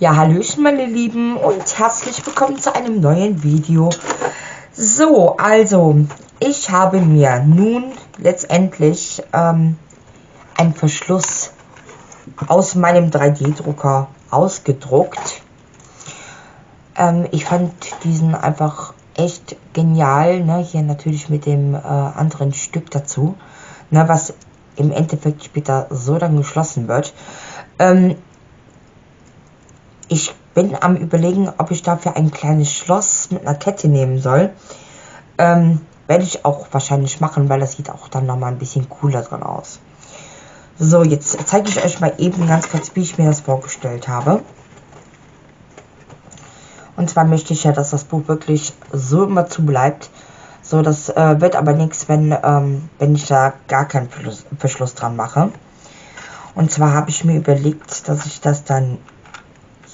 Ja, hallöchen meine Lieben und herzlich willkommen zu einem neuen Video. So, also, ich habe mir nun letztendlich einen Verschluss aus meinem 3D-Drucker ausgedruckt. Ich fand diesen einfach echt genial, ne? Hier natürlich mit dem anderen Stück dazu, ne? Was im Endeffekt später so dann geschlossen wird. Ich bin am Überlegen, ob ich dafür ein kleines Schloss mit einer Kette nehmen soll. Werde ich auch wahrscheinlich machen, weil das sieht auch dann nochmal ein bisschen cooler dran aus. So, jetzt zeige ich euch mal eben ganz kurz, wie ich mir das vorgestellt habe. Und zwar möchte ich ja, dass das Buch wirklich so immer zu bleibt. So, das wird aber nichts, wenn ich da gar keinen Verschluss dran mache. Und zwar habe ich mir überlegt, dass ich das dann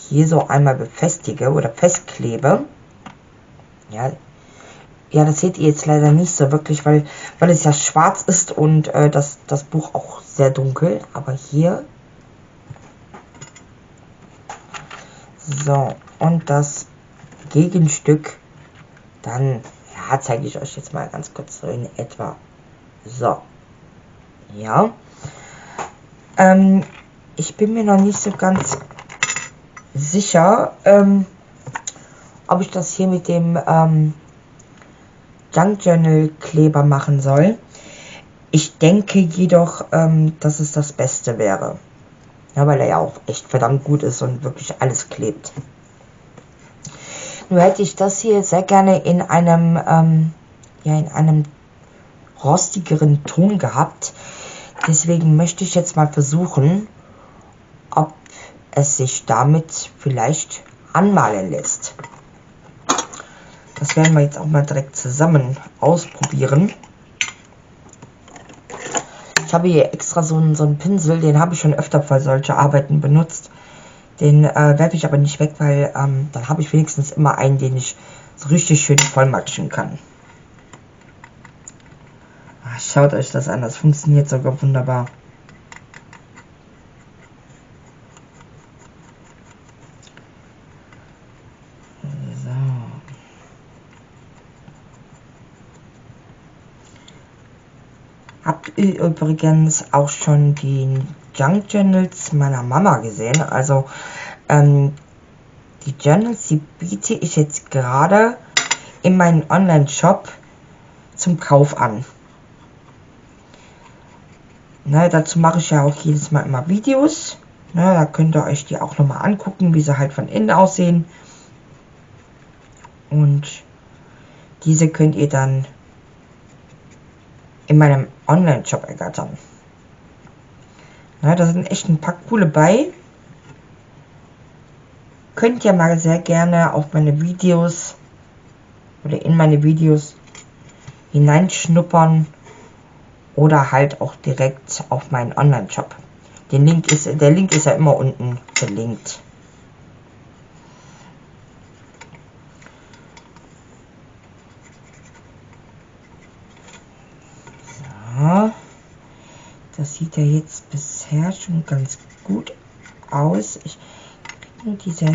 hier so einmal befestige oder festklebe. Ja, das seht ihr jetzt leider nicht so wirklich, weil es ja schwarz ist und das Buch auch sehr dunkel. Aber hier. So, und das Gegenstück dann, ja, zeige ich euch jetzt mal ganz kurz so in etwa. So, ja. Ich bin mir noch nicht so ganz sicher, ob ich das hier mit dem Junk Journal Kleber machen soll. Ich denke jedoch, dass es das Beste wäre. Ja, weil er ja auch echt verdammt gut ist und wirklich alles klebt. Nur hätte ich das hier sehr gerne in einem rostigeren Ton gehabt. Deswegen möchte ich jetzt mal versuchen, ob es sich damit vielleicht anmalen lässt. Das werden wir jetzt auch mal direkt zusammen ausprobieren. Ich habe hier extra so einen Pinsel, den habe ich schon öfter für solche Arbeiten benutzt. Den werfe ich aber nicht weg, weil dann habe ich wenigstens immer einen, den ich so richtig schön vollmatschen kann. Ach, schaut euch das an, das funktioniert sogar wunderbar. Habt ihr übrigens auch schon die Junk Journals meiner Mama gesehen? Also die Journals, die biete ich jetzt gerade in meinem Online-Shop zum Kauf an. Ne, dazu mache ich ja auch jedes Mal immer Videos. Ne, da könnt ihr euch die auch nochmal angucken, wie sie halt von innen aussehen. Und diese könnt ihr dann in meinem Online-Shop ergattern. Ja, da sind echt ein paar coole bei. Könnt ihr mal sehr gerne auf meine Videos oder in meine Videos hineinschnuppern oder halt auch direkt auf meinen Online-Shop. Der Link ist ja immer unten verlinkt. Das sieht ja jetzt bisher schon ganz gut aus. Ich kriege nur diese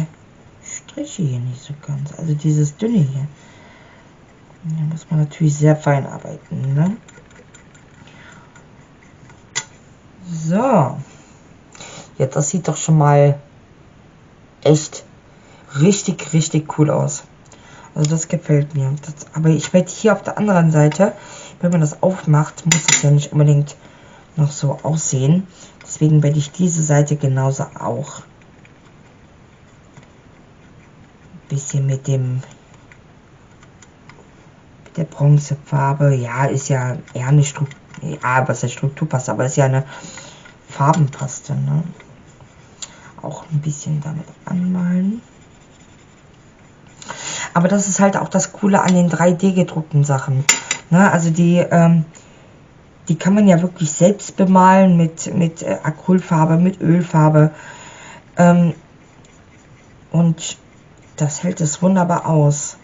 Striche hier nicht so ganz. Also dieses dünne hier. Da muss man natürlich sehr fein arbeiten, ne? So. Ja, das sieht doch schon mal echt richtig cool aus. Also das gefällt mir. Aber ich werde hier auf der anderen Seite, wenn man das aufmacht, muss es ja nicht unbedingt noch so aussehen. Deswegen werde ich diese Seite genauso auch ein bisschen mit der Bronzefarbe, ja, ist ja eher eine Struktur, ja, was heißt Strukturpaste, aber ist ja eine Farbenpaste, ne? Auch ein bisschen damit anmalen. Aber das ist halt auch das Coole an den 3D gedruckten Sachen, ne? Also die kann man ja wirklich selbst bemalen mit Acrylfarbe, mit Ölfarbe. Und das hält es wunderbar aus.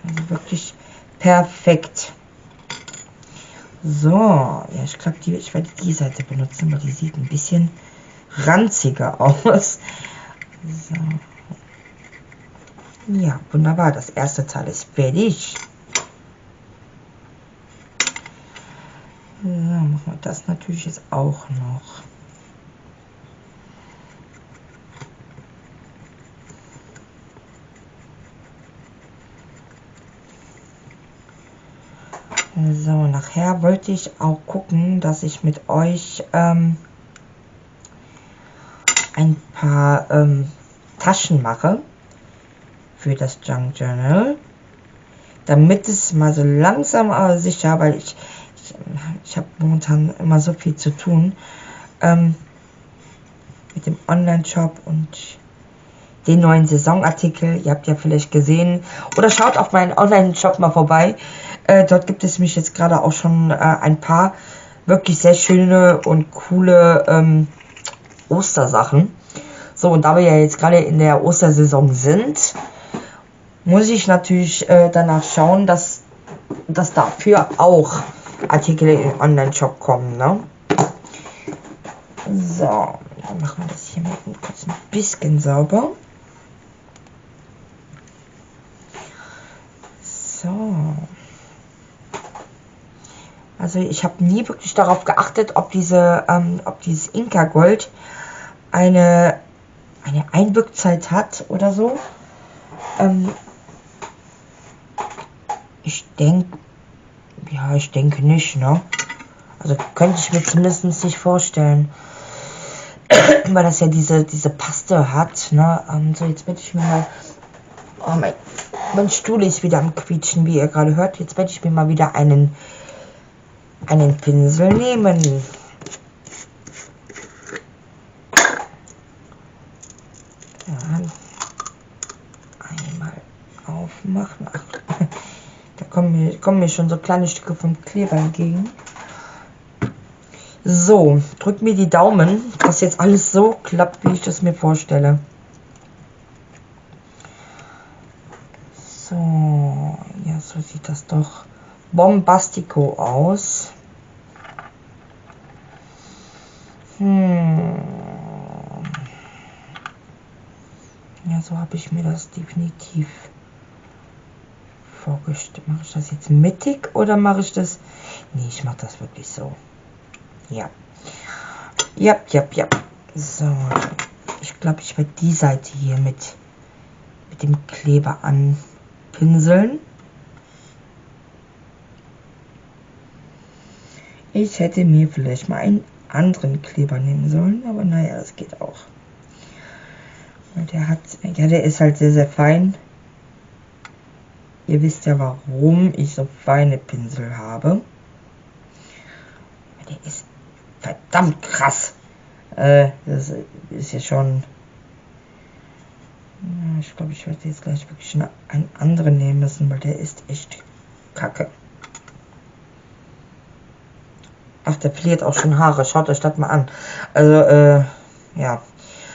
Also wirklich perfekt. So, ja, ich glaube, ich werde die Seite benutzen, weil die sieht ein bisschen ranziger aus. So. Ja, wunderbar. Das erste Teil ist fertig. So, machen wir das natürlich jetzt auch noch. So, nachher wollte ich auch gucken, dass ich mit euch ein paar Taschen mache für das Junk Journal, damit es mal so langsam aber sicher, weil ich habe momentan immer so viel zu tun mit dem Online-Shop und den neuen Saisonartikel. Ihr habt ja vielleicht gesehen oder schaut auf meinen Online-Shop mal vorbei. Dort gibt es mich jetzt gerade auch schon ein paar wirklich sehr schöne und coole Ostersachen. So, und da wir ja jetzt gerade in der Ostersaison sind, muss ich natürlich danach schauen, dass dafür auch Artikel im Online-Shop kommen, ne? So, dann machen wir das hier mal kurz ein bisschen sauber. So. Also ich habe nie wirklich darauf geachtet, ob dieses Inka Gold eine Einwirkzeit hat oder so. Ich denke nicht, ne? Also könnte ich mir zumindest nicht vorstellen. Weil das ja diese Paste hat, ne? So, jetzt werde ich mir mal... Oh, mein Stuhl ist wieder am Quietschen, wie ihr gerade hört. Jetzt werde ich mir mal wieder einen Pinsel nehmen. Ja, einmal aufmachen. Ach, da kommen mir schon so kleine Stücke vom Kleber entgegen. So, drückt mir die Daumen, dass jetzt alles so klappt, wie ich das mir vorstelle. So, ja, so sieht das doch bombastico aus. Ja, so habe ich mir das definitiv vorgestellt. Mache ich das jetzt mittig oder mache ich das... Nee, ich mache das wirklich so. Ja. Ja. So. Ich glaube, ich werde die Seite hier mit dem Kleber anpinseln. Ich hätte mir vielleicht mal einen anderen Kleber nehmen sollen, aber naja, das geht auch. Der ist halt sehr, sehr fein. Ihr wisst ja, warum ich so feine Pinsel habe. Der ist verdammt krass. Das ist ja schon... Ich glaube, ich werde jetzt gleich wirklich einen anderen nehmen müssen, weil der ist echt kacke. Ach, der verliert auch schon Haare. Schaut euch das mal an. Also, ja.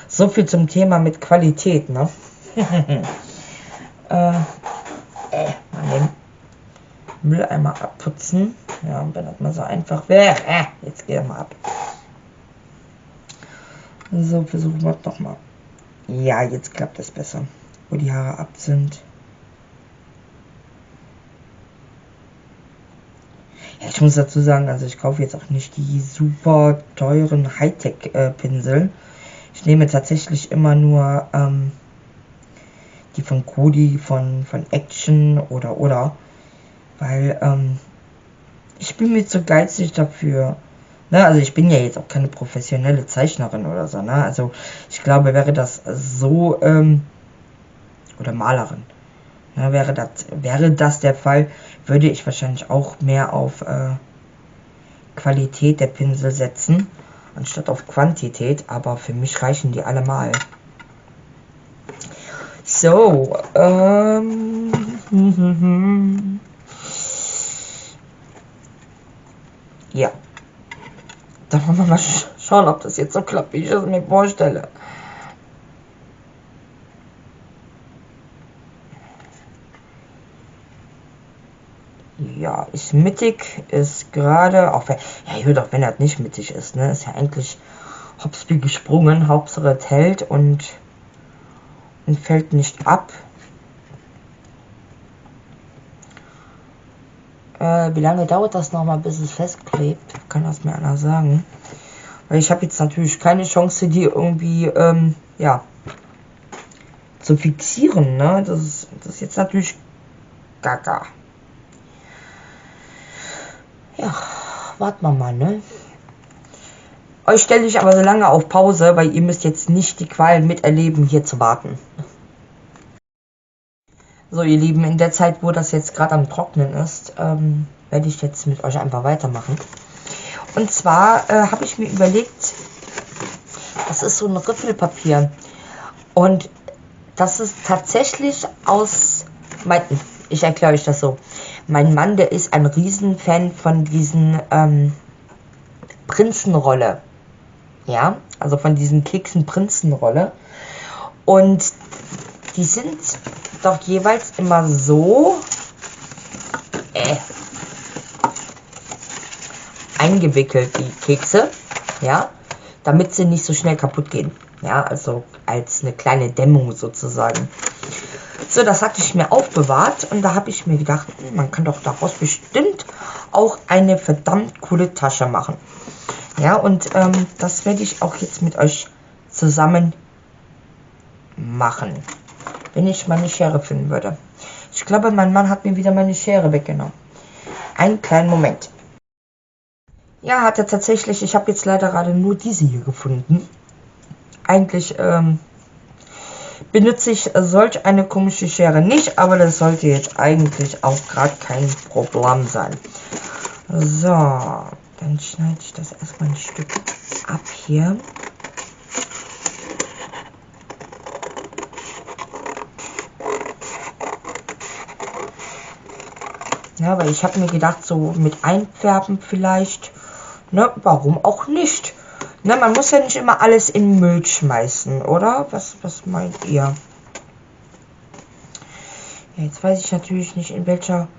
So viel zum Thema mit Qualität, ne? Mal den Mülleimer abputzen. Ja, wenn das mal so einfach wäre. Jetzt geht er mal ab. So, versuchen wir es nochmal. Ja, jetzt klappt es besser. Wo die Haare ab sind. Ja, ich muss dazu sagen, also ich kaufe jetzt auch nicht die super teuren Hightech-Pinsel. Ich nehme tatsächlich immer nur die von Kodi, von Action oder. Weil ich bin mir zu geizig dafür. Ne, also ich bin ja jetzt auch keine professionelle Zeichnerin oder so. Ne? Also ich glaube, wäre das so, oder Malerin. Ne, wäre das der Fall, würde ich wahrscheinlich auch mehr auf Qualität der Pinsel setzen, anstatt auf Quantität. Aber für mich reichen die allemal. So, ja. Dann wollen wir mal schauen, ob das jetzt so klappt, wie ich es mir vorstelle. Ja, ist mittig, ist gerade, auch wenn, ja gut, auch wenn er nicht mittig ist, ne, ist ja eigentlich Hops wie gesprungen, Hauptsache es hält und fällt nicht ab. Wie lange dauert das nochmal, bis es festklebt? Kann das mir einer sagen? Weil ich habe jetzt natürlich keine Chance, die irgendwie, ja, zu fixieren, ne? Das ist jetzt natürlich gaga. Ja, warten wir mal, ne? Euch stelle ich aber so lange auf Pause, weil ihr müsst jetzt nicht die Qualen miterleben, hier zu warten. So, ihr Lieben, in der Zeit, wo das jetzt gerade am Trocknen ist, werde ich jetzt mit euch einfach weitermachen. Und zwar habe ich mir überlegt, das ist so ein Riffelpapier. Und das ist tatsächlich aus... Ich erkläre euch das so. Mein Mann, der ist ein Riesenfan von diesen Prinzenrolle. Ja, also von diesen Keksen Prinzenrolle. Und die sind doch jeweils immer so eingewickelt, die Kekse, ja, damit sie nicht so schnell kaputt gehen. Ja, also als eine kleine Dämmung sozusagen. So, das hatte ich mir aufbewahrt und da habe ich mir gedacht, man kann doch daraus bestimmt auch eine verdammt coole Tasche machen. Ja, und das werde ich auch jetzt mit euch zusammen machen, wenn ich meine Schere finden würde. Ich glaube, mein Mann hat mir wieder meine Schere weggenommen. Einen kleinen Moment. Ja, hat er tatsächlich. Ich habe jetzt leider gerade nur diese hier gefunden. Eigentlich benutze ich solch eine komische Schere nicht, aber das sollte jetzt eigentlich auch gerade kein Problem sein. So, dann schneide ich das erstmal ein Stück ab hier. Ja, weil ich habe mir gedacht, so mit Einfärben vielleicht, ne, warum auch nicht? Ne, man muss ja nicht immer alles in Müll schmeißen, oder? Was meint ihr? Ja, jetzt weiß ich natürlich nicht, in welcher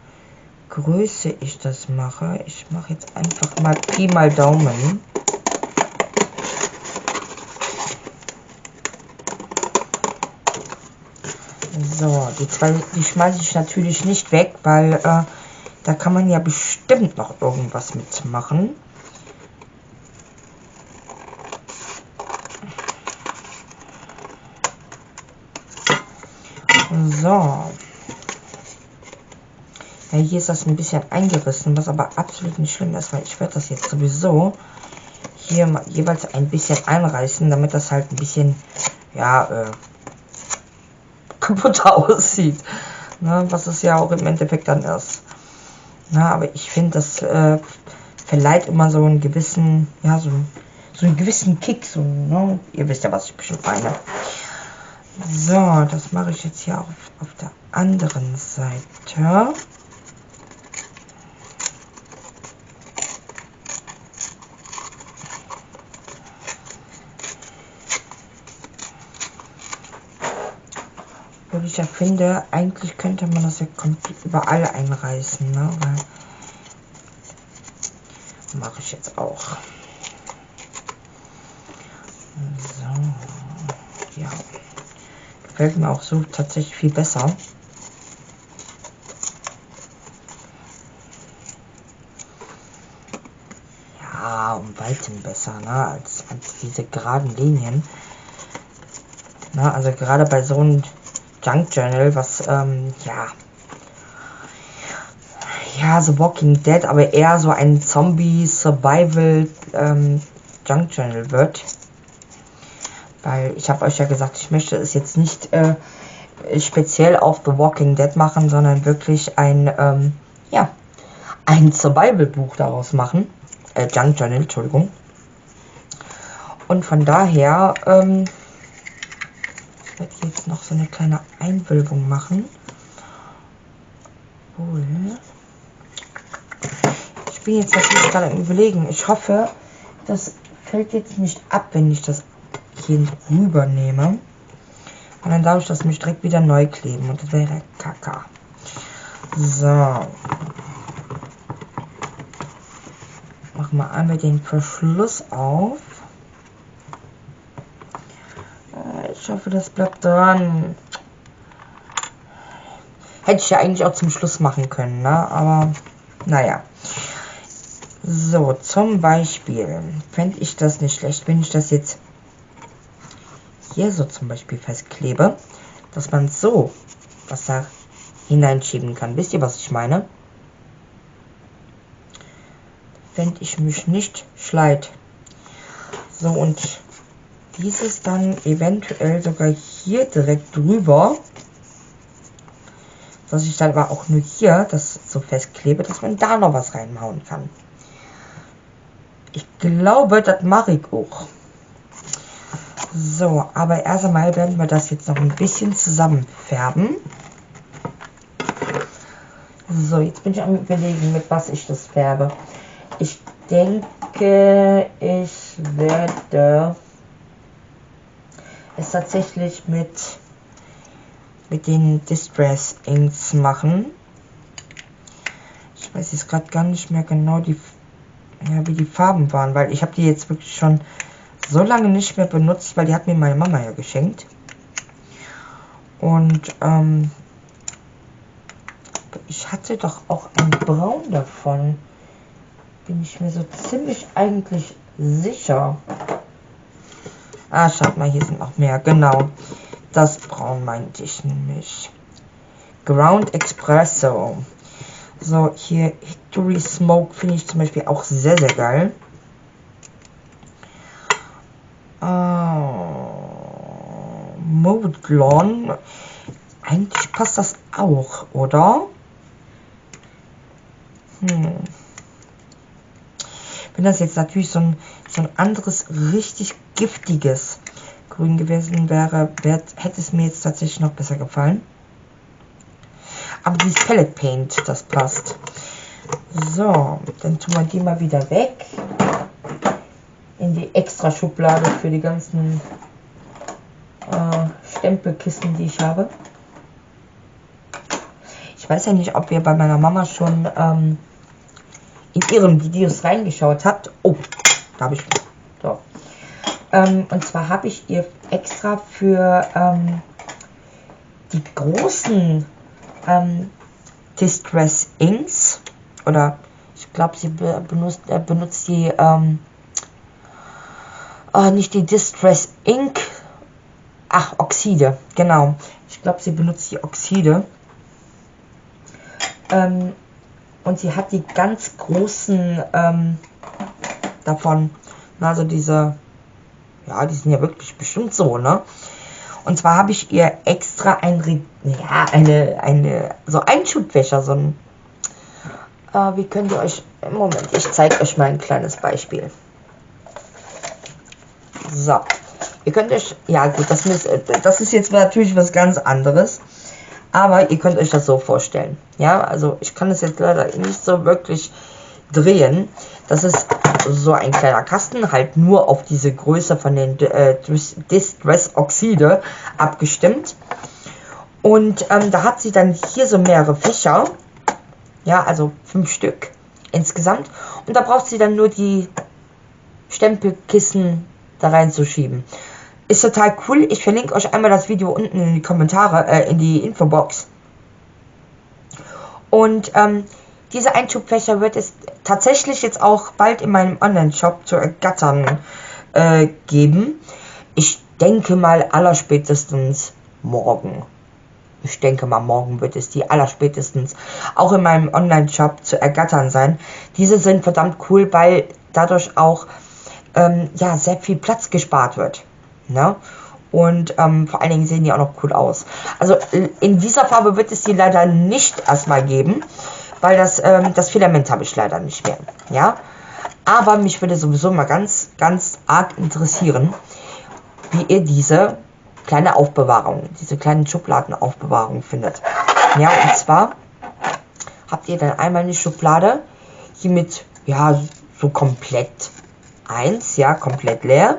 Größe ich das mache. Ich mache jetzt einfach mal Pi mal Daumen. So, die schmeiße ich natürlich nicht weg, weil da kann man ja bestimmt noch irgendwas mitmachen. So. Ja, hier ist das ein bisschen eingerissen, was aber absolut nicht schlimm ist, weil ich werde das jetzt sowieso hier mal jeweils ein bisschen einreißen, damit das halt ein bisschen, ja, kaputt aussieht. Ne, was es ja auch im Endeffekt dann ist. Na, aber ich finde, das verleiht immer so einen gewissen, ja, so einen gewissen Kick. So, ne? Ihr wisst ja, was ich bestimmt meine. So, das mache ich jetzt hier auf der anderen Seite. Und ich ja finde, eigentlich könnte man das ja komplett überall einreißen, ne? Weil mache ich jetzt auch. So, ja. Gefällt mir auch so tatsächlich viel besser. Ja, um weitem besser, ne? Als diese geraden Linien. Na, also gerade bei so einem Junk Journal, was, ja, so Walking Dead, aber eher so ein Zombie-Survival Junk Journal wird. Weil ich habe euch ja gesagt, ich möchte es jetzt nicht speziell auf The Walking Dead machen, sondern wirklich ein, ein Survival-Buch daraus machen. Junk Journal, Entschuldigung. Und von daher, ich werde jetzt noch so eine kleine Einwölbung machen. Ich bin jetzt natürlich gerade im Überlegen. Ich hoffe, das fällt jetzt nicht ab, wenn ich das hier rüber nehme. Und dann darf ich das nämlich direkt wieder neu kleben. Und das wäre Kacke. So. Machen wir einmal den Verschluss auf. Ich hoffe, das bleibt dran. Hätte ich ja eigentlich auch zum Schluss machen können, ne? Aber naja. So, zum Beispiel fände ich das nicht schlecht, wenn ich das jetzt hier so zum Beispiel festklebe, dass man so was da hineinschieben kann. Wisst ihr, was ich meine? Fände ich mich nicht schlecht. So, und dieses dann eventuell sogar hier direkt drüber, dass ich dann aber auch nur hier das so festklebe, dass man da noch was reinhauen kann. Ich glaube, das mache ich auch. So, aber erst einmal werden wir das jetzt noch ein bisschen zusammenfärben. So, jetzt bin ich am Überlegen, mit was ich das färbe. Ich denke, ich werde es tatsächlich mit den Distress Inks machen. Ich weiß jetzt gerade gar nicht mehr genau, wie die Farben waren, weil ich habe die jetzt wirklich schon so lange nicht mehr benutzt, weil die hat mir meine Mama ja geschenkt. Und ich hatte doch auch ein Braun davon. Bin ich mir so ziemlich eigentlich sicher. Ah, schaut mal, hier sind noch mehr. Genau. Das Braun meinte ich nämlich. Ground Espresso. So, hier Hickory Smoke finde ich zum Beispiel auch sehr, sehr geil. Mowed Lawn. Eigentlich passt das auch, oder? Wenn das jetzt natürlich so ein anderes, richtig giftiges Grün gewesen wäre, hätte es mir jetzt tatsächlich noch besser gefallen. Aber dieses Pellet Paint, das passt. So, dann tun wir die mal wieder weg. In die extra Schublade für die ganzen Stempelkissen, die ich habe. Ich weiß ja nicht, ob ihr bei meiner Mama schon in ihren Videos reingeschaut habt. Oh, da habe ich... So. Und zwar habe ich ihr extra für die großen Distress Inks, oder ich glaube, sie benutzt die, nicht die Distress Ink, ach, Oxide, genau. Ich glaube, sie benutzt die Oxide. Und sie hat die ganz großen davon, also diese, ja, die sind ja wirklich bestimmt so, ne? Und zwar habe ich ihr extra so ein Schubfächer, so ein, wie könnt ihr euch, Moment, ich zeige euch mal ein kleines Beispiel. So, ihr könnt euch, ja gut, das ist jetzt natürlich was ganz anderes, aber ihr könnt euch das so vorstellen, ja, also ich kann es jetzt leider nicht so wirklich drehen. Das ist so ein kleiner Kasten, halt nur auf diese Größe von den Distress Oxide abgestimmt. Und da hat sie dann hier so mehrere Fächer, ja, also 5 Stück insgesamt. Und da braucht sie dann nur die Stempelkissen da reinzuschieben. Ist total cool. Ich verlinke euch einmal das Video unten in die Kommentare, in die Infobox. Und diese Einschubfächer wird es tatsächlich jetzt auch bald in meinem Online-Shop zu ergattern geben. Ich denke mal allerspätestens morgen. Ich denke mal, morgen wird es die allerspätestens auch in meinem Online-Shop zu ergattern sein. Diese sind verdammt cool, weil dadurch auch ja, sehr viel Platz gespart wird. Ne? Und vor allen Dingen sehen die auch noch cool aus. Also in dieser Farbe wird es die leider nicht erstmal geben, weil das Filament habe ich leider nicht mehr. Ja? Aber mich würde sowieso mal ganz, ganz arg interessieren, wie ihr diese kleine Aufbewahrung, diese kleinen Schubladenaufbewahrung findet. Ja, und zwar habt ihr dann einmal eine Schublade, hier mit, ja, so komplett 1, ja, komplett leer.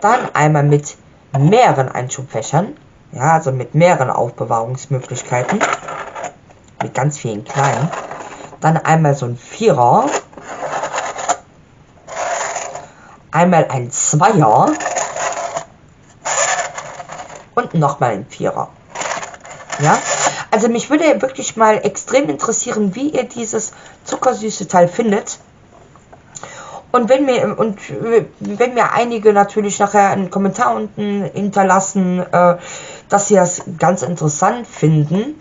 Dann einmal mit mehreren Einschubfächern, ja, also mit mehreren Aufbewahrungsmöglichkeiten, mit ganz vielen kleinen. Dann einmal so ein Vierer, einmal ein Zweier und nochmal ein Vierer. Ja, also mich würde wirklich mal extrem interessieren, wie ihr dieses zuckersüße Teil findet. Und wenn mir einige natürlich nachher einen Kommentar unten hinterlassen, dass sie das ganz interessant finden,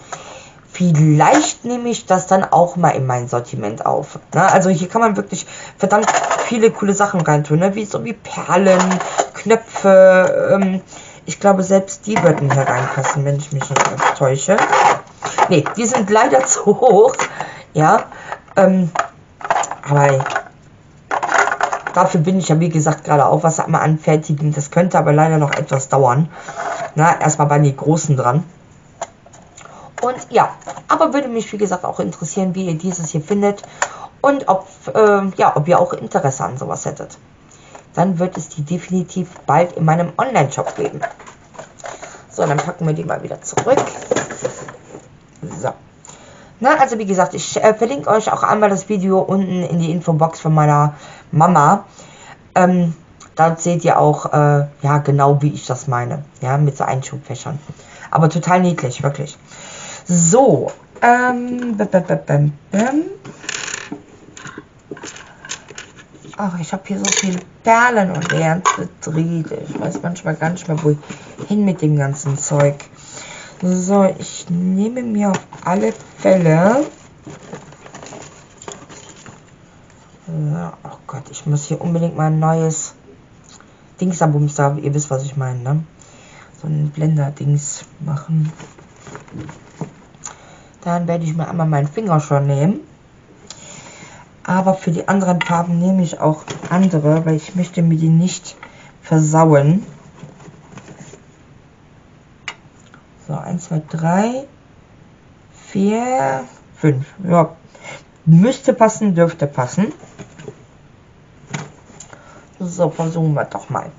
vielleicht nehme ich das dann auch mal in mein Sortiment auf. Ne? Also hier kann man wirklich verdammt viele coole Sachen reintun, ne? Wie Perlen, Knöpfe. Ich glaube, selbst die würden hier reinpassen, wenn ich mich nicht täusche. Ne, die sind leider zu hoch. Ja, aber dafür bin ich ja, wie gesagt, gerade auch was am Anfertigen. Das könnte aber leider noch etwas dauern. Na, erstmal bei den Großen dran. Und ja, aber würde mich, wie gesagt, auch interessieren, wie ihr dieses hier findet. Und ob ihr auch Interesse an sowas hättet. Dann wird es die definitiv bald in meinem Online-Shop geben. So, dann packen wir die mal wieder zurück. So. Na, also wie gesagt, ich verlinke euch auch einmal das Video unten in die Infobox von meiner Mama. Da seht ihr auch, ja, genau wie ich das meine. Ja, mit so Einschubfächern. Aber total niedlich, wirklich. So, ach, ich habe hier so viele Perlen und der ganze Driede. Ich weiß manchmal gar nicht mehr, wohin mit dem ganzen Zeug. So, ich nehme mir auf alle Fälle... Ja, oh Gott, ich muss hier unbedingt mal ein neues Dingsabums da, ihr wisst, was ich meine, ne? So ein Blender-Dings machen. Dann werde ich mir einmal meinen Finger schon nehmen. Aber für die anderen Farben nehme ich auch andere, weil ich möchte mir die nicht versauen. So, 1, 2, 3, 4, 5. Ja, müsste passen, dürfte passen. So, versuchen wir doch mal.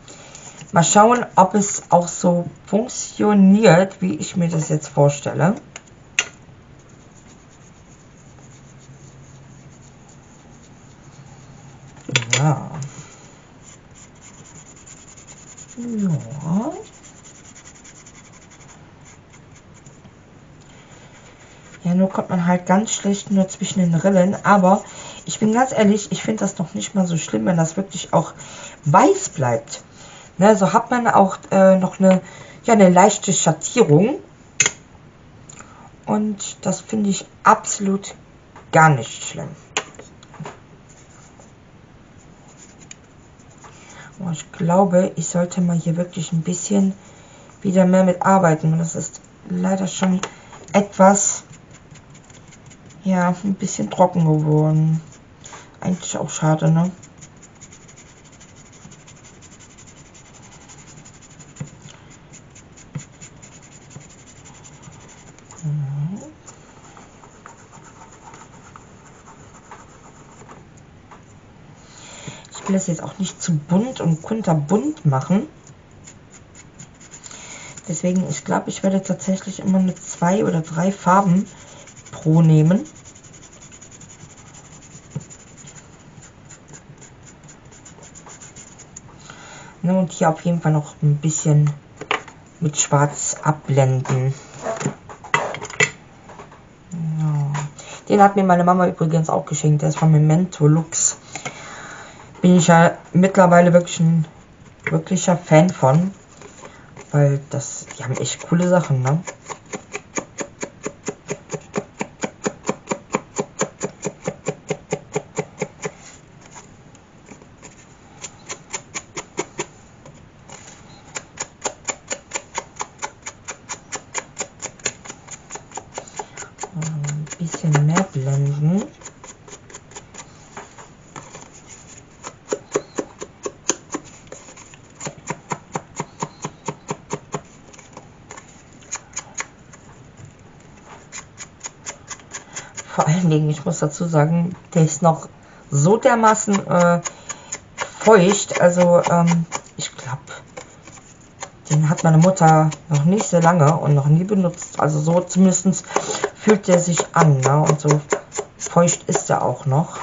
Mal schauen, ob es auch so funktioniert, wie ich mir das jetzt vorstelle. Ja. Ja. Ja, nur kommt man halt ganz schlecht nur zwischen den Rillen. Aber ich bin ganz ehrlich, ich finde das noch nicht mal so schlimm, wenn das wirklich auch weiß bleibt. Ne, so hat man auch noch eine leichte Schattierung. Und das finde ich absolut gar nicht schlimm. Aber ich glaube, ich sollte mal hier wirklich ein bisschen wieder mehr mit arbeiten. Und das ist leider schon etwas, ja, ein bisschen trocken geworden. Eigentlich auch schade, ne? Ich will es jetzt auch nicht zu bunt und kunterbunt machen. Deswegen, ich glaube, ich werde tatsächlich immer mit 2 oder 3 Farben pro nehmen. Und hier auf jeden Fall noch ein bisschen mit Schwarz abblenden. Ja. Den hat mir meine Mama übrigens auch geschenkt. Der ist von Memento Lux. Bin ich ja mittlerweile wirklich ein wirklicher Fan von. Weil die haben echt coole Sachen, ne? Ein bisschen mehr blenden. Vor allen Dingen, ich muss dazu sagen, der ist noch so dermaßen feucht. Also ich glaube, den hat meine Mutter noch nicht so lange und noch nie benutzt. Also so zumindest fühlt der sich an, ne? Und so feucht ist er auch noch.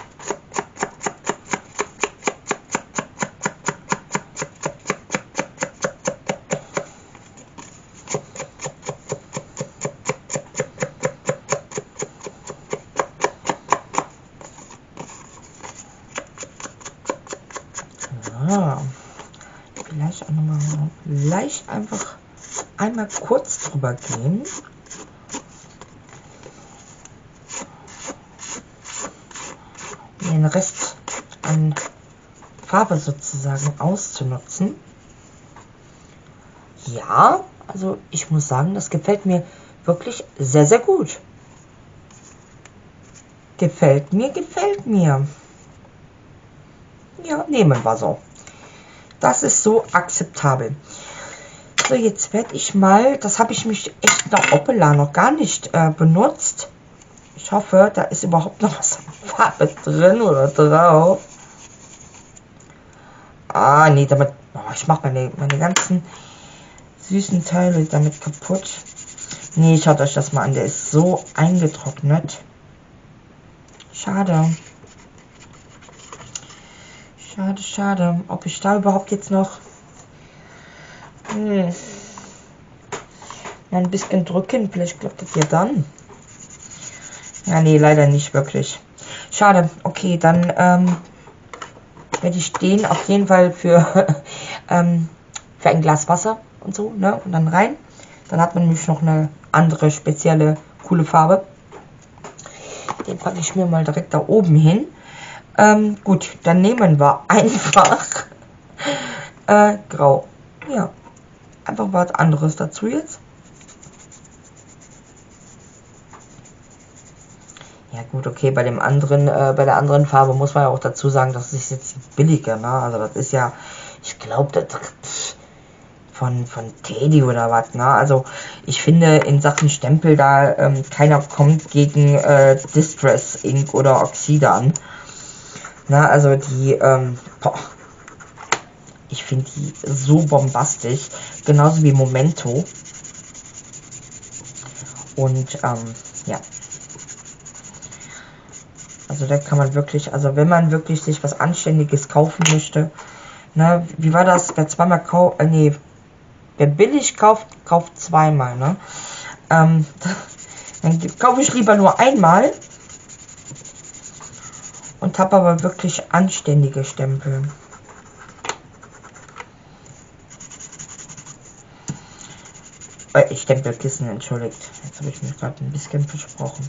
ich einfach einmal kurz drüber gehen. Den Rest an Farbe sozusagen auszunutzen. Ja, also ich muss sagen, das gefällt mir wirklich sehr, sehr gut. Gefällt mir. Ja, nehmen wir so. Das ist so akzeptabel. So, jetzt werde ich mal, das habe ich mich echt noch gar nicht benutzt. Ich hoffe, da ist überhaupt noch was an Farbe drin oder drauf. Ah, nee, damit, oh, ich mache meine ganzen süßen Teile damit kaputt. Nee, schaut euch das mal an, der ist so eingetrocknet. Schade. Schade. Ob ich da überhaupt jetzt noch mal ein bisschen drücken, vielleicht klappt das ja dann. Ja, nee, leider nicht wirklich. Schade. Okay, dann werde ich den auf jeden Fall für ein Glas Wasser und so, ne? Und dann rein. Dann hat man nämlich noch eine andere spezielle coole Farbe. Den packe ich mir mal direkt da oben hin. Gut, dann nehmen wir einfach Grau. Ja, einfach was anderes dazu jetzt. Ja gut, okay, bei dem anderen, bei der anderen Farbe muss man ja auch dazu sagen, das ist jetzt billiger, ne? Also das ist ja, ich glaube, das von Teddy oder was, ne? Also ich finde in Sachen Stempel da keiner kommt gegen Distress Ink oder Oxide an. Na, also die, boah, ich finde die so bombastisch, genauso wie Momento. Und ja. Also da kann man wirklich, also wenn man wirklich sich was Anständiges kaufen möchte, ne, wie war das, wer zweimal kauft, nee, wer billig kauft, kauft zweimal, ne, dann kaufe ich lieber nur einmal und habe aber wirklich anständige Stempel. Stempelkissen, entschuldigt, jetzt habe ich mich gerade ein bisschen versprochen.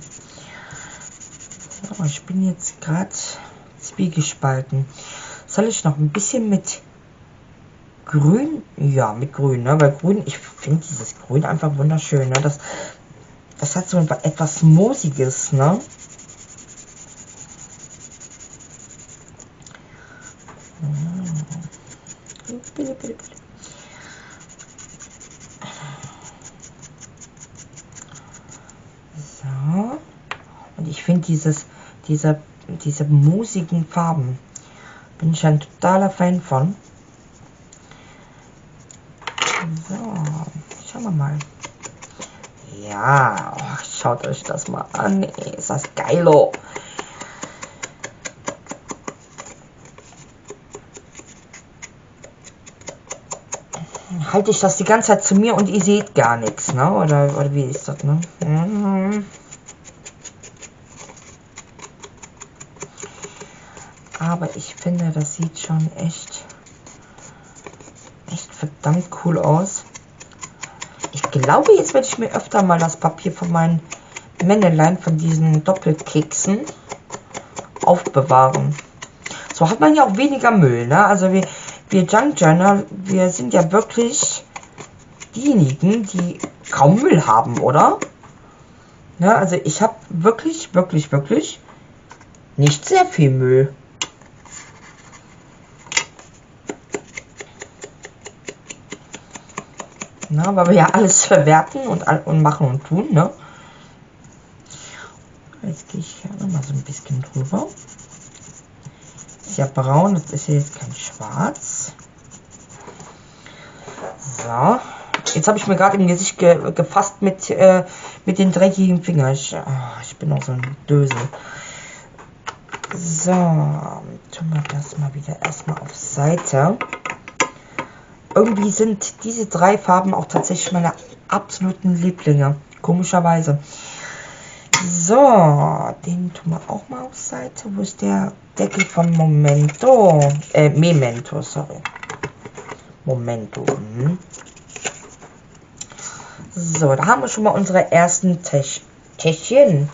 So, ich bin jetzt gerade zwiegespalten. Soll ich noch ein bisschen mit Grün? Ja, mit Grün, ne? Weil Grün, ich finde dieses Grün einfach wunderschön, ne? Das hat so etwas Moosiges, ne? So. Und ich finde diese moosigen Farben, bin ich ein totaler Fan von. So, schauen wir mal. Ja, oh, schaut euch das mal an. Ey, ist das geilo. Halte ich das die ganze Zeit zu mir und ihr seht gar nichts, ne? Oder wie ist das, ne? Aber ich finde, das sieht schon echt verdammt cool aus. Ich glaube, jetzt werde ich mir öfter mal das Papier von meinen Männelein, von diesen Doppelkeksen, aufbewahren. So hat man ja auch weniger Müll, ne? Also wir Junk Journal, wir sind ja wirklich diejenigen, die kaum Müll haben, oder? Ja, also ich habe wirklich nicht sehr viel Müll. Na, weil wir ja alles verwerten und machen und tun, ne? Jetzt gehe ich hier nochmal so ein bisschen drüber. Ist ja braun, das ist jetzt kein Schwarz. So. Jetzt habe ich mir gerade im Gesicht gefasst mit den dreckigen Fingern. Ich bin auch so ein Dösel. So, tun wir das mal wieder erstmal auf Seite. Irgendwie sind diese drei Farben auch tatsächlich meine absoluten Lieblinge. Komischerweise. So, den tun wir auch mal auf Seite. Wo ist der Deckel von Momento? Memento, sorry. Momento. So, da haben wir schon mal unsere ersten Täschchen.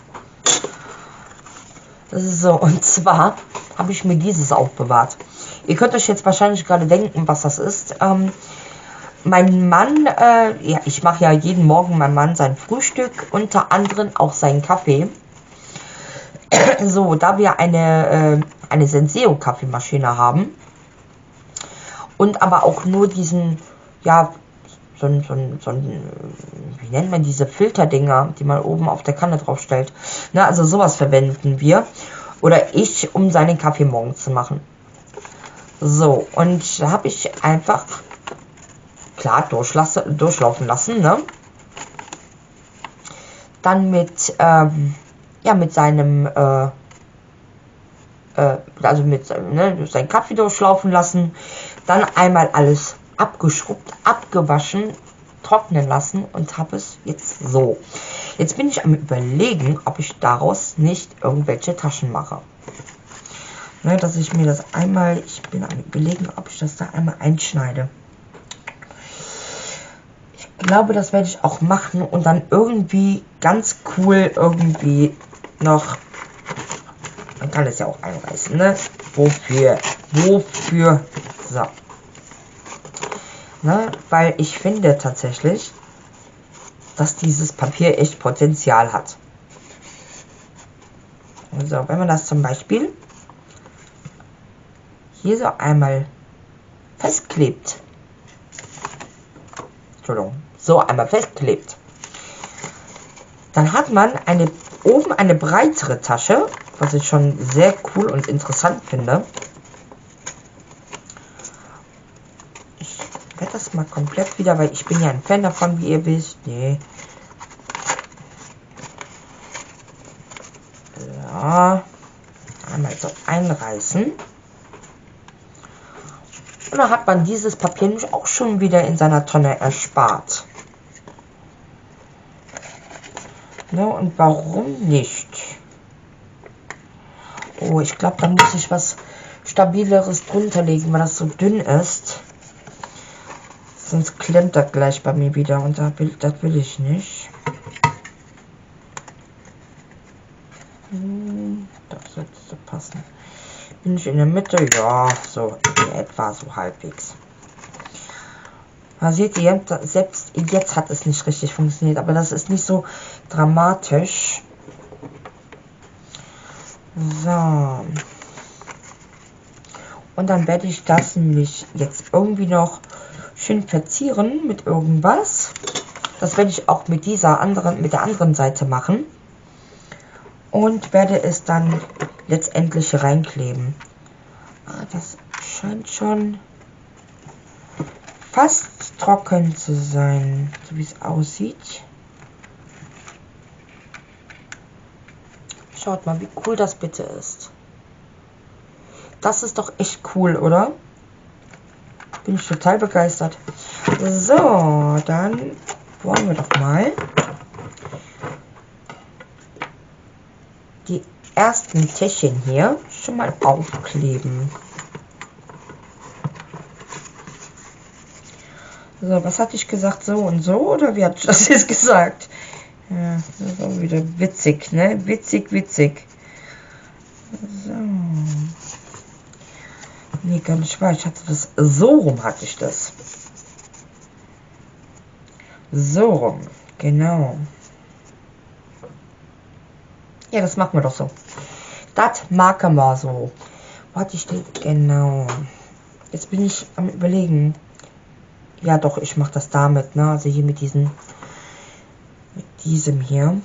So, und zwar habe ich mir dieses aufbewahrt. Ihr könnt euch jetzt wahrscheinlich gerade denken, was das ist. Mein Mann, ja, ich mache ja jeden Morgen meinem Mann sein Frühstück, unter anderem auch seinen Kaffee. So, da wir eine Senseo-Kaffeemaschine haben und aber auch nur diesen, ja, so ein, wie nennt man diese Filterdinger, die man oben auf der Kanne drauf stellt. Na, also sowas verwenden wir. Oder ich, um seinen Kaffee morgens zu machen. So, und da habe ich einfach, klar, durchlaufen lassen, ne? Dann mit, ja, mit seinem, also mit seinen Kaffee durchlaufen lassen. Dann einmal alles abgeschrubbt, abgewaschen, trocknen lassen und habe es jetzt so. Jetzt bin ich am Überlegen, ob ich daraus nicht irgendwelche Taschen mache. Ne, dass ich mir das einmal, ich bin am Überlegen, ob ich das da einmal einschneide. Ich glaube, das werde ich auch machen und dann irgendwie ganz cool irgendwie noch, man kann es ja auch einreißen, ne? Wofür? So. Ne? Weil ich finde tatsächlich, dass dieses Papier echt Potenzial hat. Also, wenn man das zum Beispiel hier so einmal festklebt, Entschuldigung, so einmal festklebt, dann hat man oben eine breitere Tasche, was ich schon sehr cool und interessant finde. Ich werde das mal komplett wieder, weil ich bin ja ein Fan davon, wie ihr wisst. Nee. Ja. Einmal so einreißen. Und dann hat man dieses Papier nämlich auch schon wieder in seiner Tonne erspart. Ne, und warum nicht? Oh, ich glaube, da muss ich was Stabileres drunter legen, weil das so dünn ist. Sonst klemmt das gleich bei mir wieder und das will ich nicht. Das sollte so passen. Bin ich in der Mitte? Ja, so in etwa, so halbwegs. Da seht ihr, selbst jetzt hat es nicht richtig funktioniert, aber das ist nicht so dramatisch. So. Und dann werde ich das nämlich jetzt irgendwie noch schön verzieren mit irgendwas. Das werde ich auch mit der anderen Seite machen. Und werde es dann letztendlich reinkleben. Das scheint schon fast trocken zu sein, so wie es aussieht. Schaut mal, wie cool das bitte ist. Das ist doch echt cool, oder? Bin ich total begeistert. So, dann wollen wir doch mal die ersten Täschchen hier schon mal aufkleben. So, was hatte ich gesagt? So und so? Oder wie hatte ich das jetzt gesagt? Ja, das ist auch wieder witzig, ne? Witzig. So. Nee, gar nicht wahr. Ich hatte das so rum, hatte ich das. So rum, genau. Ja, das machen wir doch so. Das machen wir so. Wo hatte ich denn? Genau. Jetzt bin ich am Überlegen. Ja, doch, ich mache das damit, ne? Also hier mit diesem hier.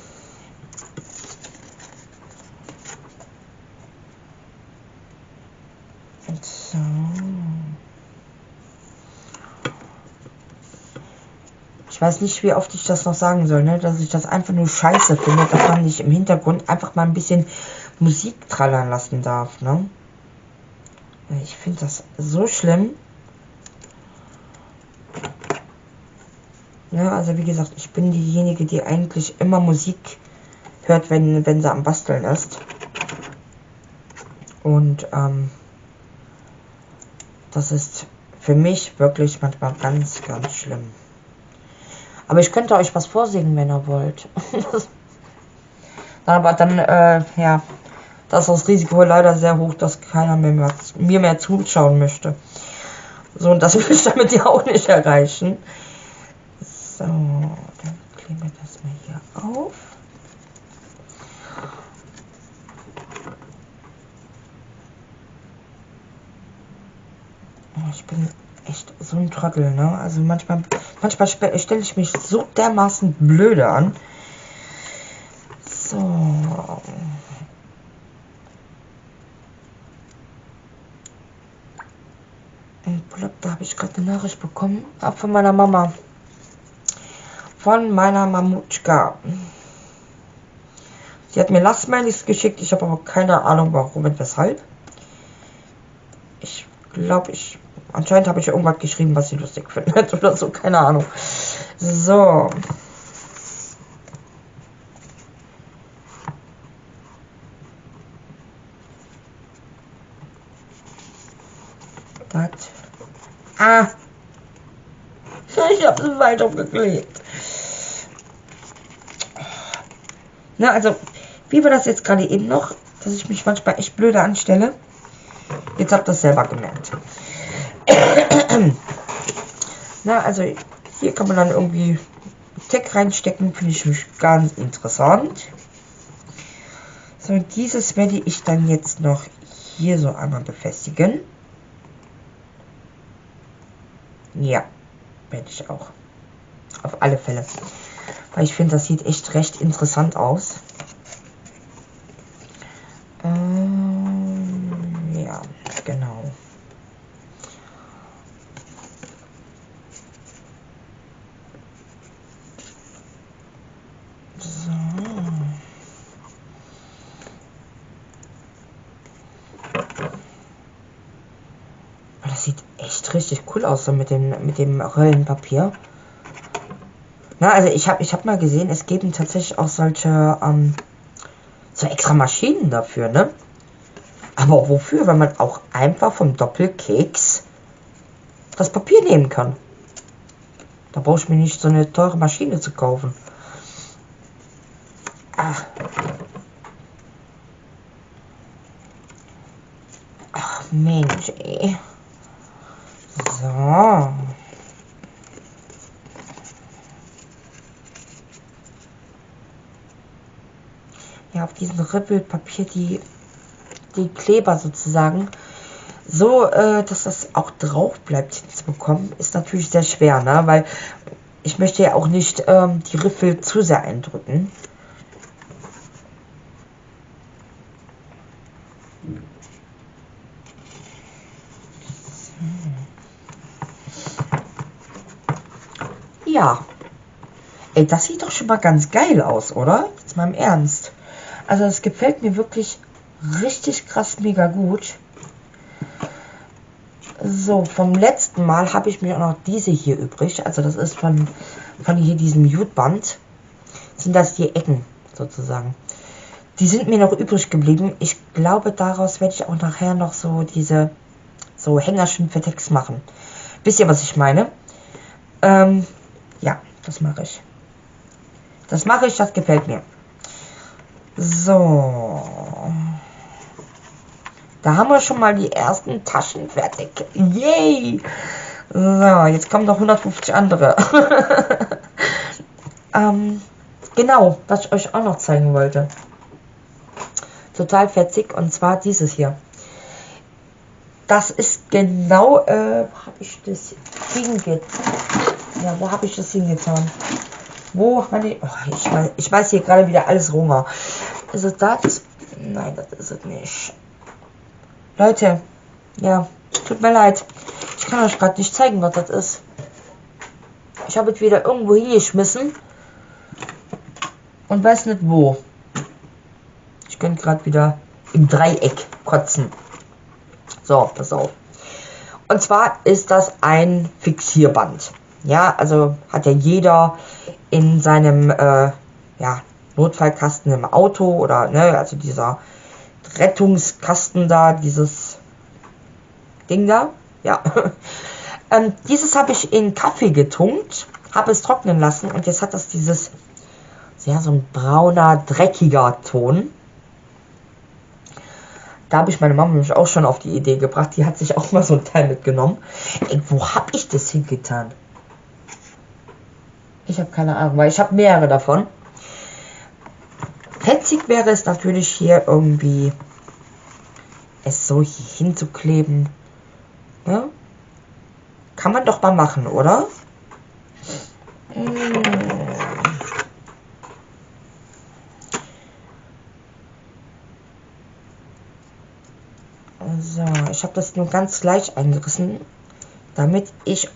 Und so. Ich weiß nicht, wie oft ich das noch sagen soll, ne? Dass ich das einfach nur scheiße finde, dass man nicht im Hintergrund einfach mal ein bisschen Musik trallern lassen darf, ne? Ich finde das so schlimm. Ja, also wie gesagt, ich bin diejenige, die eigentlich immer Musik hört, wenn sie am Basteln ist. Und das ist für mich wirklich manchmal ganz schlimm. Aber ich könnte euch was vorsingen, wenn ihr wollt. Aber dann, ja, da ist das Risiko leider sehr hoch, dass keiner mir mehr zuschauen möchte. So, und das will ich damit ja auch nicht erreichen. So, dann kleben wir das mal hier auf. Ich bin echt so ein Trottel, ne? Also manchmal stelle ich mich so dermaßen blöde an. So. Da habe ich gerade eine Nachricht bekommen. Auch von meiner Mama. Von meiner Mamutschka. Sie hat mir Lachsmilies geschickt. Ich habe aber keine Ahnung, warum und weshalb. Ich glaube, anscheinend habe ich irgendwas geschrieben, was sie lustig findet oder so. Keine Ahnung. So. Das. Ah. Ich habe es weiter geklebt. Na, also, wie war das jetzt gerade eben noch, dass ich mich manchmal echt blöde anstelle? Jetzt habt ihr das selber gemerkt. Na, also, hier kann man dann irgendwie Tech reinstecken, finde ich ganz interessant. So, dieses werde ich dann jetzt noch hier so einmal befestigen. Ja, werde ich auch. Auf alle Fälle. Weil ich finde, das sieht echt recht interessant aus. Ja, genau. So. Das sieht echt richtig cool aus, so mit dem Rollenpapier. Na, also ich hab mal gesehen, es gibt tatsächlich auch solche, so extra Maschinen dafür, ne? Aber wofür? Wenn man auch einfach vom Doppelkeks das Papier nehmen kann. Da brauche ich mir nicht so eine teure Maschine zu kaufen. Ach Mensch, ey. So. Ja, auf diesem Rippelpapier die Kleber sozusagen so, dass das auch drauf bleibt hinzubekommen, ist natürlich sehr schwer, ne? Weil ich möchte ja auch nicht die Riffel zu sehr eindrücken. Ja. Ey, das sieht doch schon mal ganz geil aus, oder? Jetzt mal im Ernst. Also es gefällt mir wirklich richtig krass mega gut. So, vom letzten Mal habe ich mir auch noch diese hier übrig. Also das ist von hier diesem Juteband. Sind das die Ecken sozusagen. Die sind mir noch übrig geblieben. Ich glaube, daraus werde ich auch nachher noch so diese Hängerchen für Text machen. Wisst ihr, was ich meine? Ja, das mache ich. Das mache ich, das gefällt mir. So. Da haben wir schon mal die ersten Taschen fertig. Yay! So, jetzt kommen noch 150 andere. Genau, was ich euch auch noch zeigen wollte. Total fetzig, und zwar dieses hier. Das ist genau, wo habe ich das hingetan? Ja, wo habe ich das hingetan? Wo habe ich... Oh, ich weiß hier gerade wieder alles rum. Ist es das? Nein, das ist es nicht. Leute, ja, tut mir leid. Ich kann euch gerade nicht zeigen, was das ist. Ich habe es wieder irgendwo hingeschmissen und weiß nicht wo. Ich könnte gerade wieder im Dreieck kotzen. So, pass auf. Und zwar ist das ein Fixierband. Ja, also hat ja jeder in seinem ja, Notfallkasten im Auto oder, ne, also dieser Rettungskasten da, dieses Ding da. Ja. Dieses habe ich in Kaffee getunkt, habe es trocknen lassen und jetzt hat das dieses, ja, so ein brauner, dreckiger Ton. Da habe ich meine Mama nämlich auch schon auf die Idee gebracht. Die hat sich auch mal so ein Teil mitgenommen. Ey, wo habe ich das hingetan? Ich habe keine Ahnung, weil ich habe mehrere davon. Fetzig wäre es natürlich hier irgendwie, es so hier hinzukleben. Ja? Kann man doch mal machen, oder? So, ich habe das nur ganz leicht eingerissen, damit ich...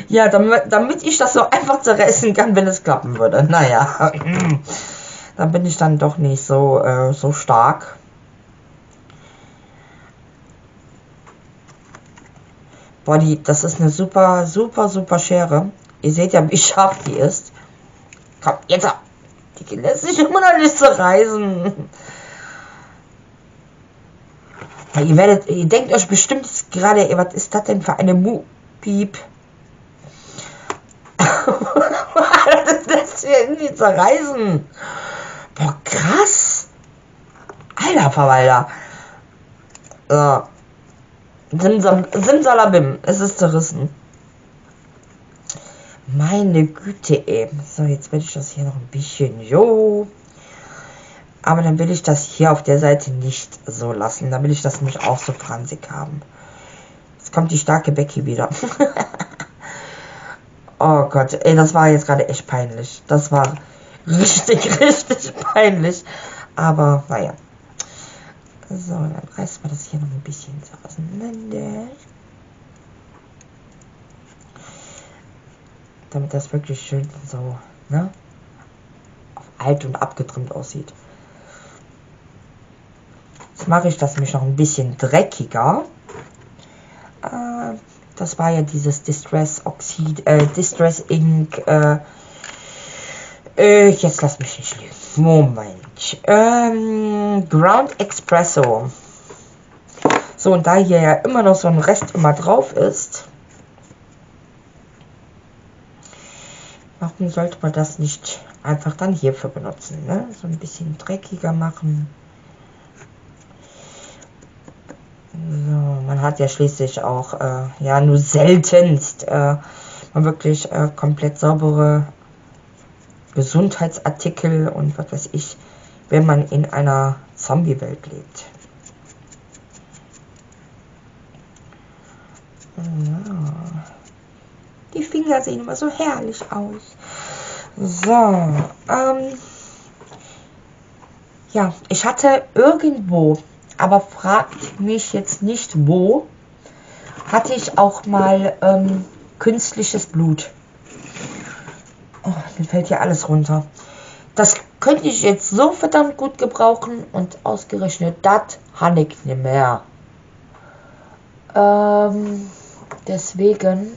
ja, damit ich das so einfach zerreißen kann, wenn es klappen würde. Naja, dann bin ich dann doch nicht so, so stark. Boah, das ist eine super, super, super Schere. Ihr seht ja, wie scharf die ist. Komm, jetzt! Die lässt sich immer noch nicht zerreißen. Ihr denkt euch bestimmt gerade, was ist das denn für eine Piep? Das lässt sich irgendwie zerreißen. Boah, krass. Alter Verwalter. So. Simsalabim, es ist zerrissen. Meine Güte, ey. So, jetzt werde ich das hier noch ein bisschen so. Aber dann will ich das hier auf der Seite nicht so lassen. Dann will ich das nämlich auch so franzig haben. Jetzt kommt die starke Becky wieder. Oh Gott, ey, das war jetzt gerade echt peinlich. Das war richtig, richtig peinlich. Aber, naja. So, dann reißen wir das hier noch ein bisschen so auseinander. Damit das wirklich schön so, ne? Auf alt und abgetrimmt aussieht. Jetzt mache ich das nämlich noch ein bisschen dreckiger. Das war ja dieses Distress Ink. Jetzt lass mich nicht lügen. Moment. Ground Espresso. So, und da hier ja immer noch so ein Rest immer drauf ist, warum sollte man das nicht einfach dann hierfür benutzen, ne? So ein bisschen dreckiger machen. So, man hat ja schließlich auch, ja, nur seltenst man wirklich komplett saubere Gesundheitsartikel und was weiß ich, wenn man in einer Zombie-Welt lebt. So. Die Finger sehen immer so herrlich aus. So, ja, ich hatte irgendwo, aber fragt mich jetzt nicht wo, hatte ich auch mal künstliches Blut. Oh, mir fällt hier alles runter. Das könnte ich jetzt so verdammt gut gebrauchen und ausgerechnet das habe ich nicht mehr. Deswegen.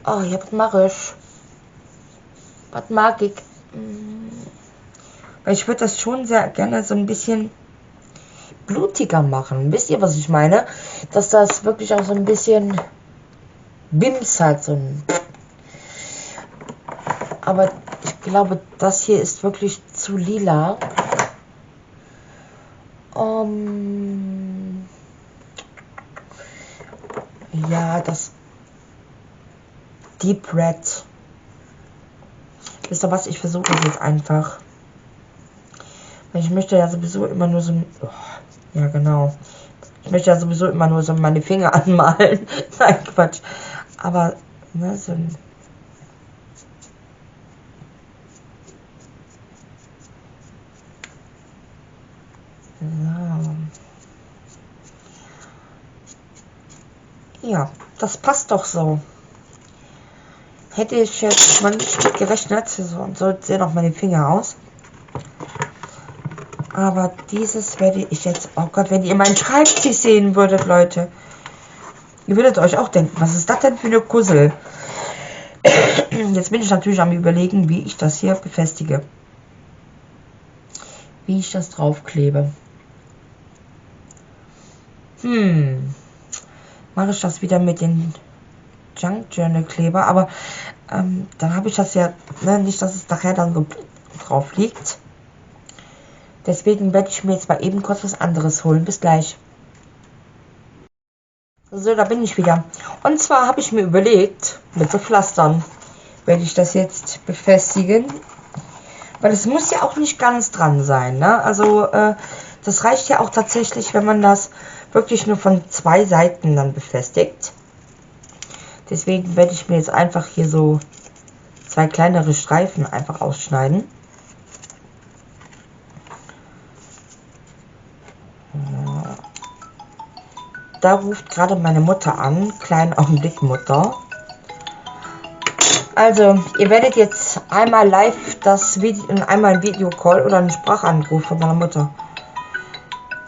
Oh ja, was mache ich? Was mag ich? Weil ich würde das schon sehr gerne so ein bisschen blutiger machen. Wisst ihr, was ich meine? Dass das wirklich auch so ein bisschen Bims hat. So ein. Aber ich glaube, das hier ist wirklich zu lila. Ja, das Deep Red. Wisst ihr was? Ich versuche das jetzt einfach. Weil ich möchte ja sowieso immer nur so ein... Oh, ja, genau. Ich möchte ja sowieso immer nur so meine Finger anmalen. Nein, Quatsch. Aber, ne, so ein... So. Ja, das passt doch so. Hätte ich jetzt mal nicht gerechnet, so sehen auch meine Finger aus. Aber dieses werde ich jetzt, oh Gott, wenn ihr meinen Schreibtisch sehen würdet, Leute. Ihr würdet euch auch denken, was ist das denn für eine Kussel? Jetzt bin ich natürlich am Überlegen, wie ich das hier befestige. Wie ich das draufklebe. mache ich das wieder mit den Junk Journal Kleber, aber dann habe ich das ja, ne, nicht, dass es nachher dann so drauf liegt. Deswegen werde ich mir jetzt mal eben kurz was anderes holen. Bis gleich. So, da bin ich wieder. Und zwar habe ich mir überlegt, mit so Pflastern werde ich das jetzt befestigen. Weil es muss ja auch nicht ganz dran sein, ne? Also, das reicht ja auch tatsächlich, wenn man das wirklich nur von 2 Seiten dann befestigt. Deswegen werde ich mir jetzt einfach hier so 2 kleinere Streifen einfach ausschneiden. Da ruft gerade meine Mutter an. Kleinen Augenblick, Mutter. Also, ihr werdet jetzt einmal live das Video, einmal ein Videocall oder einen Sprachanruf von meiner Mutter.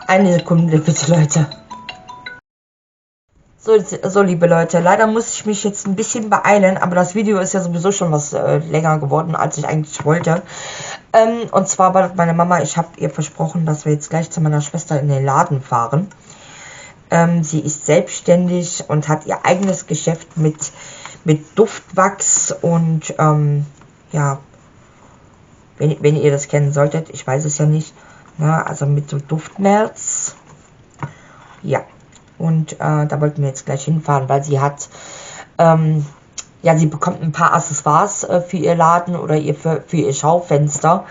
Eine Sekunde bitte, Leute. So, liebe Leute, leider muss ich mich jetzt ein bisschen beeilen, aber das Video ist ja sowieso schon was länger geworden, als ich eigentlich wollte. Und zwar war das meine Mama, ich habe ihr versprochen, dass wir jetzt gleich zu meiner Schwester in den Laden fahren. Sie ist selbstständig und hat ihr eigenes Geschäft mit Duftwachs und ja, wenn ihr das kennen solltet, ich weiß es ja nicht, na, also mit so Duftmerz. Ja, und da wollten wir jetzt gleich hinfahren, weil sie hat, ja, sie bekommt ein paar Accessoires für ihr Laden oder für ihr Schaufenster,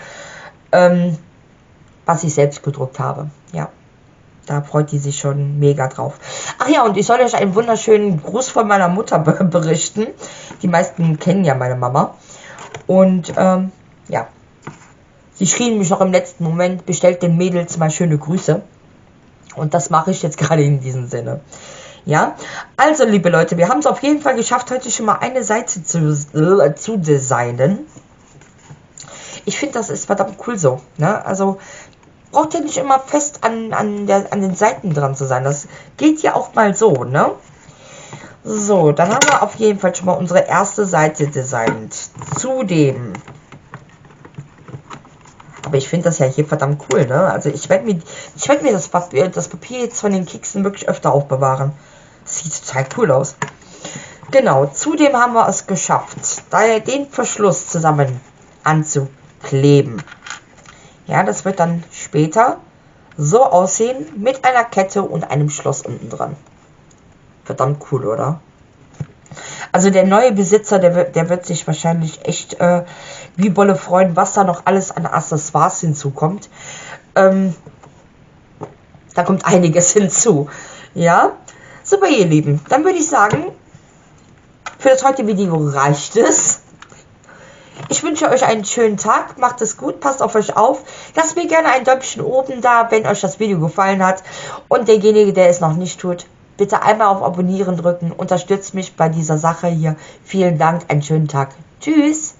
was ich selbst gedruckt habe, ja. Da freut die sich schon mega drauf. Ach ja, und ich soll euch einen wunderschönen Gruß von meiner Mutter berichten. Die meisten kennen ja meine Mama. Und ja, sie schrien mich noch im letzten Moment, bestellt den Mädels mal schöne Grüße. Und das mache ich jetzt gerade in diesem Sinne. Ja, also liebe Leute, wir haben es auf jeden Fall geschafft, heute schon mal eine Seite zu designen. Ich finde, das ist verdammt cool so. Ne? Also braucht ja nicht immer fest an den Seiten dran zu sein. Das geht ja auch mal so, ne? So, dann haben wir auf jeden Fall schon mal unsere erste Seite designt. Zudem. Aber ich finde das ja hier verdammt cool, ne? Also ich werd mir das Papier jetzt von den Keksen wirklich öfter aufbewahren. Das sieht total cool aus. Genau, zudem haben wir es geschafft, den Verschluss zusammen anzukleben. Ja, das wird dann später so aussehen mit einer Kette und einem Schloss unten dran. Verdammt cool, oder? Also der neue Besitzer, der wird sich wahrscheinlich echt wie Bolle freuen, was da noch alles an Accessoires hinzukommt. Da kommt einiges hinzu. Ja, super ihr Lieben. Dann würde ich sagen, für das heutige Video reicht es. Ich wünsche euch einen schönen Tag, macht es gut, passt auf euch auf. Lasst mir gerne ein Däumchen oben da, wenn euch das Video gefallen hat. Und derjenige, der es noch nicht tut, bitte einmal auf Abonnieren drücken. Unterstützt mich bei dieser Sache hier. Vielen Dank, einen schönen Tag. Tschüss.